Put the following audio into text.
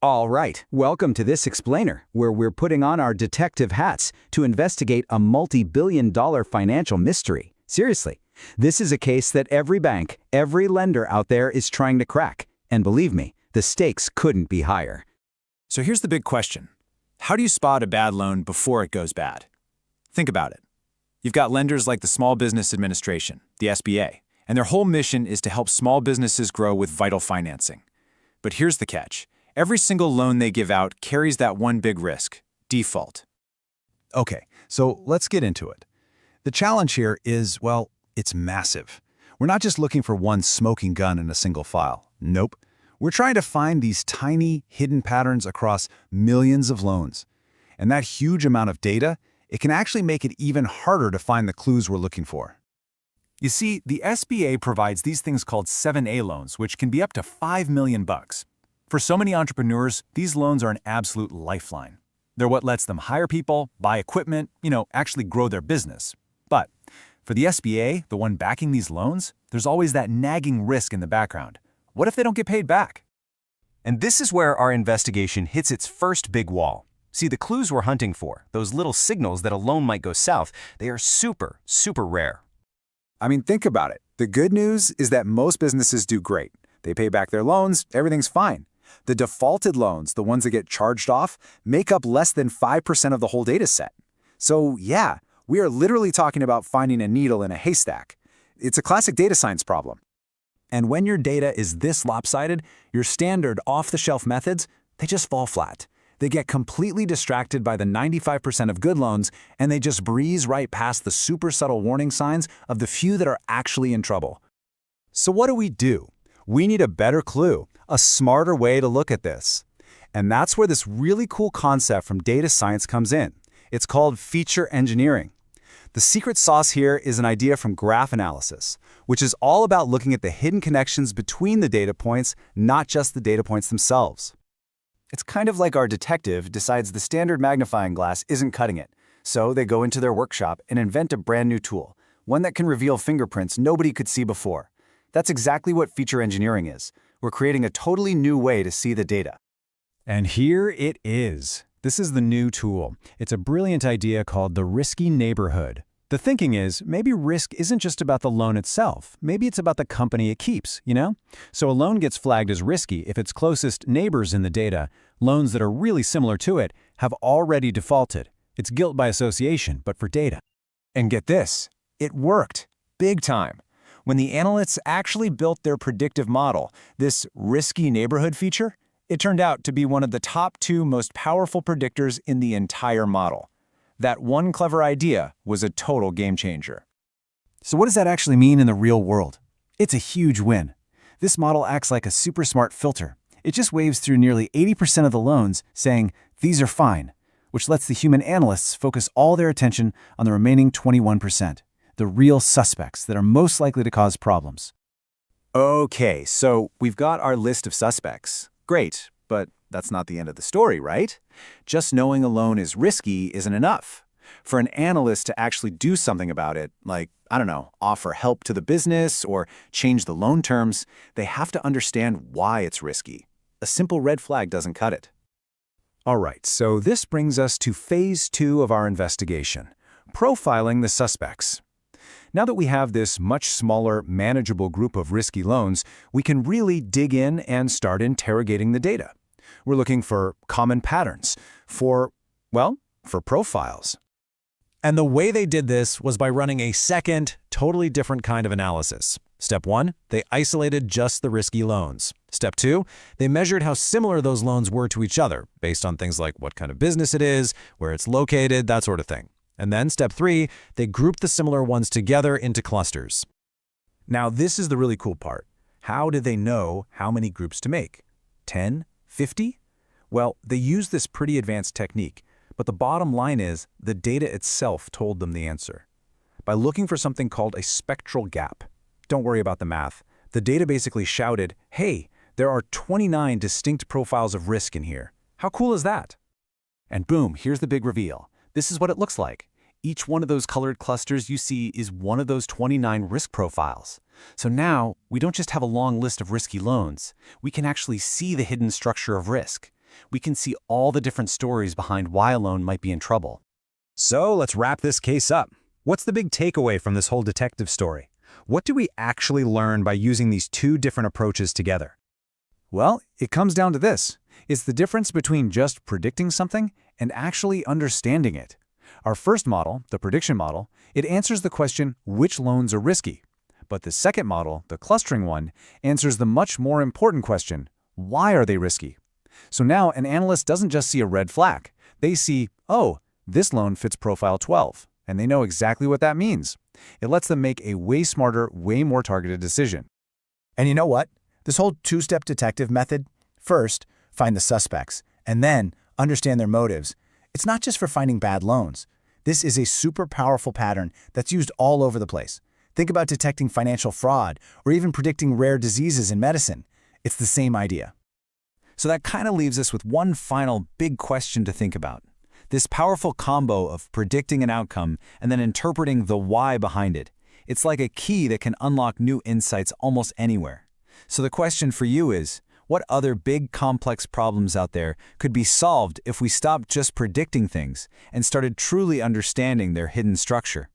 All right, welcome to this explainer, where we're putting on our detective hats to investigate a multi-billion-dollar financial mystery. Seriously, this is a case that every bank, every lender out there is trying to crack. And believe me, the stakes couldn't be higher. So here's the big question. How do you spot a bad loan before it goes bad? Think about it. You've got lenders like the Small Business Administration, the SBA, and their whole mission is to help small businesses grow with vital financing. But here's the catch. Every single loan they give out carries that one big risk: default. Okay, so let's get into it. The challenge here is, well, it's massive. We're not just looking for one smoking gun in a single file. Nope. We're trying to find these tiny, hidden patterns across millions of loans. And that huge amount of data, it can actually make it even harder to find the clues we're looking for. You see, the SBA provides these things called 7A loans, which can be up to $5 million. For so many entrepreneurs, these loans are an absolute lifeline. They're what lets them hire people, buy equipment, actually grow their business. But for the SBA, the one backing these loans, there's always that nagging risk in the background. What if they don't get paid back? And this is where our investigation hits its first big wall. See, the clues we're hunting for, those little signals that a loan might go south, they are super, super rare. I mean, think about it. The good news is that most businesses do great. They pay back their loans, everything's fine. The defaulted loans, the ones that get charged off, make up less than 5% of the whole data set. So yeah, we are literally talking about finding a needle in a haystack. It's a classic data science problem. And when your data is this lopsided, your standard off-the-shelf methods, they just fall flat. They get completely distracted by the 95% of good loans, and they just breeze right past the super subtle warning signs of the few that are actually in trouble. So what do? We need a better clue, a smarter way to look at this. And that's where this really cool concept from data science comes in. It's called feature engineering. The secret sauce here is an idea from graph analysis, which is all about looking at the hidden connections between the data points, not just the data points themselves. It's kind of like our detective decides the standard magnifying glass isn't cutting it. So they go into their workshop and invent a brand new tool, one that can reveal fingerprints nobody could see before. That's exactly what feature engineering is. We're creating a totally new way to see the data. And here it is. This is the new tool. It's a brilliant idea called the risky neighborhood. The thinking is, maybe risk isn't just about the loan itself. Maybe it's about the company it keeps, So a loan gets flagged as risky if its closest neighbors in the data, loans that are really similar to it, have already defaulted. It's guilt by association, but for data. And get this, it worked. Big time. When the analysts actually built their predictive model, this risky neighborhood feature, it turned out to be one of the top 2 most powerful predictors in the entire model. That one clever idea was a total game changer. So what does that actually mean in the real world? It's a huge win. This model acts like a super smart filter. It just waves through nearly 80% of the loans, saying, "These are fine," which lets the human analysts focus all their attention on the remaining 21%, the real suspects that are most likely to cause problems. Okay, so we've got our list of suspects. Great, but that's not the end of the story, right? Just knowing a loan is risky isn't enough. For an analyst to actually do something about it, like, offer help to the business or change the loan terms, they have to understand why it's risky. A simple red flag doesn't cut it. All right, so this brings us to phase 2 of our investigation, profiling the suspects. Now that we have this much smaller, manageable group of risky loans, we can really dig in and start interrogating the data. We're looking for common patterns, for profiles. And the way they did this was by running a second, totally different kind of analysis. Step 1, they isolated just the risky loans. Step 2, they measured how similar those loans were to each other, based on things like what kind of business it is, where it's located, that sort of thing. And then step 3, they grouped the similar ones together into clusters. Now this is the really cool part. How did they know how many groups to make? 10? 50? Well, they used this pretty advanced technique, but the bottom line is the data itself told them the answer. By looking for something called a spectral gap. Don't worry about the math. The data basically shouted, "Hey, there are 29 distinct profiles of risk in here. How cool is that?" And boom, here's the big reveal. This is what it looks like. Each one of those colored clusters you see is one of those 29 risk profiles. So now, we don't just have a long list of risky loans. We can actually see the hidden structure of risk. We can see all the different stories behind why a loan might be in trouble. So let's wrap this case up. What's the big takeaway from this whole detective story? What do we actually learn by using these two different approaches together? Well, it comes down to this. It's the difference between just predicting something and actually understanding it. Our first model, the prediction model, it answers the question, which loans are risky? But the second model, the clustering one, answers the much more important question, why are they risky? So now an analyst doesn't just see a red flag. They see, oh, this loan fits profile 12, and they know exactly what that means. It lets them make a way smarter, way more targeted decision. And you know what? This whole two-step detective method, first, find the suspects, and then understand their motives. It's not just for finding bad loans. This is a super powerful pattern that's used all over the place. Think about detecting financial fraud or even predicting rare diseases in medicine. It's the same idea. So that kind of leaves us with one final big question to think about. This powerful combo of predicting an outcome and then interpreting the why behind it. It's like a key that can unlock new insights almost anywhere. So the question for you is, what other big complex problems out there could be solved if we stopped just predicting things and started truly understanding their hidden structure?